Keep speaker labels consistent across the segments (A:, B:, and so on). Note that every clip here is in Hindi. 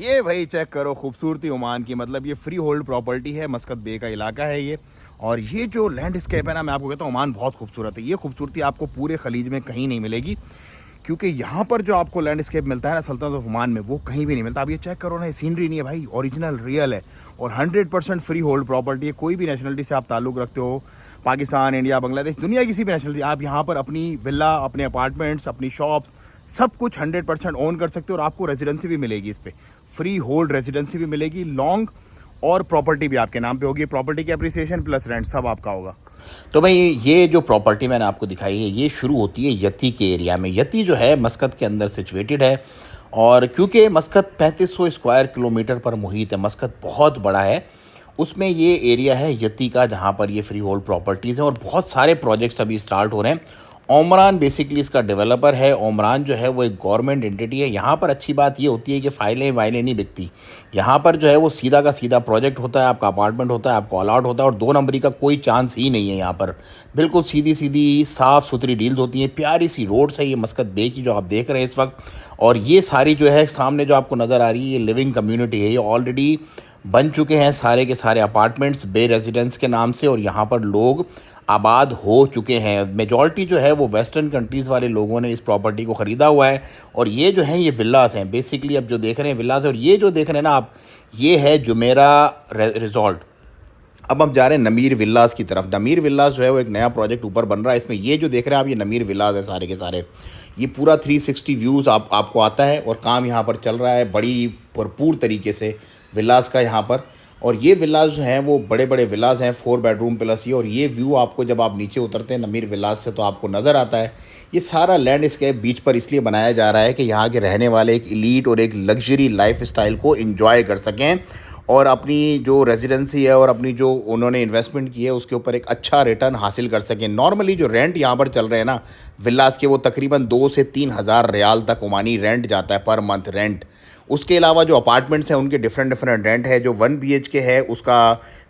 A: ये भाई चेक करो खूबसूरती ओमान की, मतलब ये फ्री होल्ड प्रॉपर्टी है, मस्कत बे का इलाका है ये। और ये जो लैंडस्केप है ना, मैं आपको कहता हूँ ओमान बहुत खूबसूरत है। ये खूबसूरती आपको पूरे खलीज में कहीं नहीं मिलेगी, क्योंकि यहाँ पर जो आपको लैंडस्केप मिलता है ना सल्तनत ऑफ ओमान में, वो कहीं भी नहीं मिलता। आप ये चेक करो ना, ये सीनरी नहीं है भाई, ओरिजिनल रियल है और 100% फ्री होल्ड प्रॉपर्टी है। कोई भी नेशनलिटी से आप ताल्लुक़ रखते हो, पाकिस्तान, इंडिया, बांग्लादेश, दुनिया किसी भी नेशनलिटी, आप यहाँ पर अपनी विला, अपने अपार्टमेंट्स, अपनी शॉप्स, सब कुछ 100% ओन कर सकते हो। और आपको रेजिडेंसी भी मिलेगी, इस पर फ्री होल्ड रेजिडेंसी भी मिलेगी लॉन्ग, और प्रॉपर्टी भी आपके नाम पे होगी। प्रॉपर्टी की अप्रिसिएशन प्लस रेंट सब आपका होगा।
B: तो भाई ये जो प्रॉपर्टी मैंने आपको दिखाई है ये शुरू होती है यती के एरिया में। यती जो है मस्कत के अंदर सिचुएटेड है, और क्योंकि मस्कत 3500 स्क्वायर किलोमीटर पर मुहित है, मस्कत बहुत बड़ा है, उसमें ये एरिया है यती का जहाँ पर ये फ्री होल्ड प्रॉपर्टीज़ हैं और बहुत सारे प्रोजेक्ट्स अभी स्टार्ट हो रहे हैं। ओमरान बेसिकली इसका डेवलपर है। ओमरान जो है वो एक गवर्नमेंट एंटिटी है। यहाँ पर अच्छी बात ये होती है कि फ़ाइलें वाइलें नहीं बिकती। यहाँ पर जो है वो सीधा का सीधा प्रोजेक्ट होता है, आपका अपार्टमेंट होता है, आपको अलॉट होता है, और दो नंबरी का कोई चांस ही नहीं है। यहाँ पर बिल्कुल सीधी सीधी साफ़ सुथरी डील्स होती हैं। प्यारी सी रोड्स है ये मस्कत बे की जो आप देख रहे हैं इस वक्त। और ये सारी जो है सामने जो आपको नज़र आ रही है ये लिविंग कम्युनिटी है। ये ऑलरेडी बन चुके हैं सारे के सारे अपार्टमेंट्स बे रेजिडेंस के नाम से, और यहाँ पर लोग आबाद हो चुके हैं। मेजॉरिटी जो है वो वेस्टर्न कंट्रीज़ वाले लोगों ने इस प्रॉपर्टी को ख़रीदा हुआ है। और ये जो हैं ये विलास हैं बेसिकली, अब जो देख रहे हैं विलास, और ये जो देख रहे हैं ना आप, ये है जुमेरा रिजॉर्ट। अब हम जा रहे हैं नमीर विलास की तरफ। नमीर विलास जो है वो एक नया प्रोजेक्ट ऊपर बन रहा है। इसमें ये जो देख रहे हैं आप, ये नमीर विलास है सारे के सारे। ये पूरा 360 व्यूज़ आपको आता है, और काम यहाँ पर चल रहा है बड़ी भरपूर तरीके से विलास का यहाँ पर। और ये विलास जो हैं वो बड़े बड़े विलास हैं, 4 बेडरूम प्लस ये। और ये व्यू आपको जब आप नीचे उतरते हैं नमीर विलास से तो आपको नज़र आता है। ये सारा लैंडस्केप बीच पर इसलिए बनाया जा रहा है कि यहाँ के रहने वाले एक इलीट और एक लग्जरी लाइफ स्टाइल को इन्जॉय कर सकें, और अपनी जो रेजिडेंसी है और अपनी जो उन्होंने इन्वेस्टमेंट की है उसके ऊपर एक अच्छा रिटर्न हासिल कर सकें। नॉर्मली जो रेंट यहाँ पर चल रहे हैं ना विलास के, वो तकरीबन 2 से 3 हज़ार रियाल तक ओमानी रेंट जाता है पर मंथ रेंट। उसके अलावा जो अपार्टमेंट्स हैं उनके डिफरेंट रेंट है। जो 1 BHK है उसका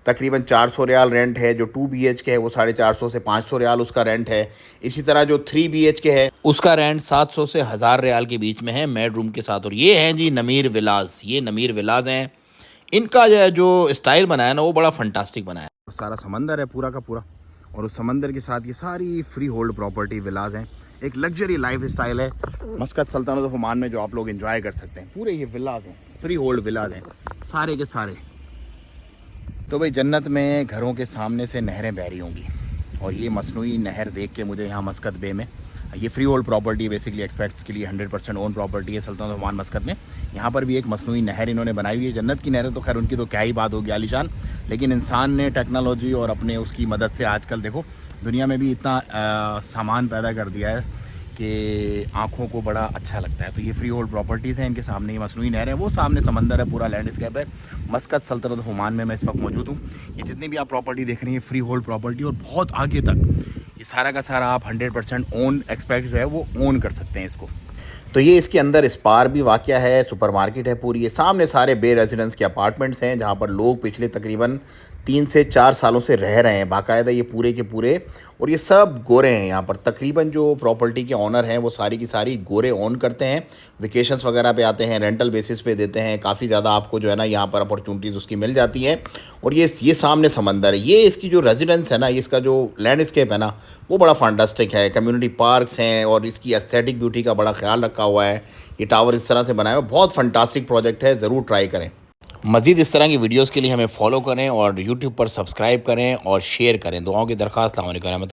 B: तकरीबन 400 रियाल रेंट है। जो 2 BHK है वो 450 से 500 रियाल उसका रेंट है। इसी तरह जो 3 BHK है उसका रेंट 700 से 1000 रियाल के बीच में है बेड रूम के साथ। और ये हैं जी नमीर विलास, ये नमीर विलास हैं। इनका जो स्टाइल बनाया ना वो बड़ा फंटास्टिक बनाया है।
A: सारा समंदर है पूरा का पूरा, और उस समंदर के साथ ये सारी फ्री होल्ड प्रॉपर्टी विलाज हैं। एक लग्जरी लाइफ स्टाइल है मस्कत सल्तनत ऑफ ओमान में जो आप लोग एंजॉय कर सकते हैं। पूरे ये विलाज हैं, फ्री होल्ड विलाज हैं सारे के सारे। तो भाई जन्नत में घरों के सामने से नहरें बह रही होंगी, और ये मसनूई नहर देख के मुझे यहाँ मस्कत बे में, ये free hold property basically aspects के लिए 100% ओन प्रॉपर्टी है सल्तनत ऑफ ओमान मस्कत में। यहाँ पर भी एक मसनूई नहर इन्होंने बनाई हुई है। जन्नत की नहर तो खैर उनकी तो क्या ही बात होगी आलीशान, लेकिन इंसान ने टेक्नोलॉजी और अपने उसकी मदद से आजकल देखो दुनिया में भी इतना सामान पैदा कर दिया है कि आँखों को बड़ा अच्छा लगता है। तो ये फ्री होल्ड प्रॉपर्टीज़ हैं, इनके सामने ये मसनूई नहर है, वो सामने समंदर है, पूरा लैंडस्केप है। मस्कत सल्तनत ऑफ ओमान में मैं इस वक्त मौजूद हूँ। ये जितनी भी आप प्रॉपर्टी देख रही हैं फ्री होल्ड प्रॉपर्टी, और बहुत आगे तक ये सारा का सारा आप 100% ओन एक्सपेक्ट जो है वो ओन कर सकते हैं इसको।
B: तो ये इसके अंदर स्पार भी वाक़या है, सुपरमार्केट है पूरी। ये सामने सारे बे रेजिडेंस के अपार्टमेंट्स हैं जहाँ पर लोग पिछले तकरीबन 3 से 4 सालों से रह रहे हैं बाकायदा, ये पूरे के पूरे। और ये सब गोरे हैं यहाँ पर। तकरीबन जो प्रॉपर्टी के ऑनर हैं वो सारी की सारी गोरे ओन करते हैं। वेकेशंस वगैरह पे आते हैं, रेंटल बेसिस पे देते हैं। काफ़ी ज़्यादा आपको जो है ना यहाँ पर अपॉर्चुनिटीज़ उसकी मिल जाती हैं। और ये सामने समंदर है। ये इसकी जो रेजिडेंस है ना, इसका जो लैंडस्केप है ना वो बड़ा फंटास्टिक है। कम्युनिटी पार्क्स हैं और इसकी एस्थेटिक ब्यूटी का बड़ा ख्याल रखा हुआ है। ये टावर इस तरह से बनाया हुआ है, बहुत फंटास्टिक प्रोजेक्ट है, ज़रूर ट्राई करें। मज़ीद इस तरह की वीडियोस के लिए हमें फॉलो करें और यूट्यूब पर सब्सक्राइब करें और शेयर करें। दुआओं की दरख्वास्त। अस्सलाम वालेकुम।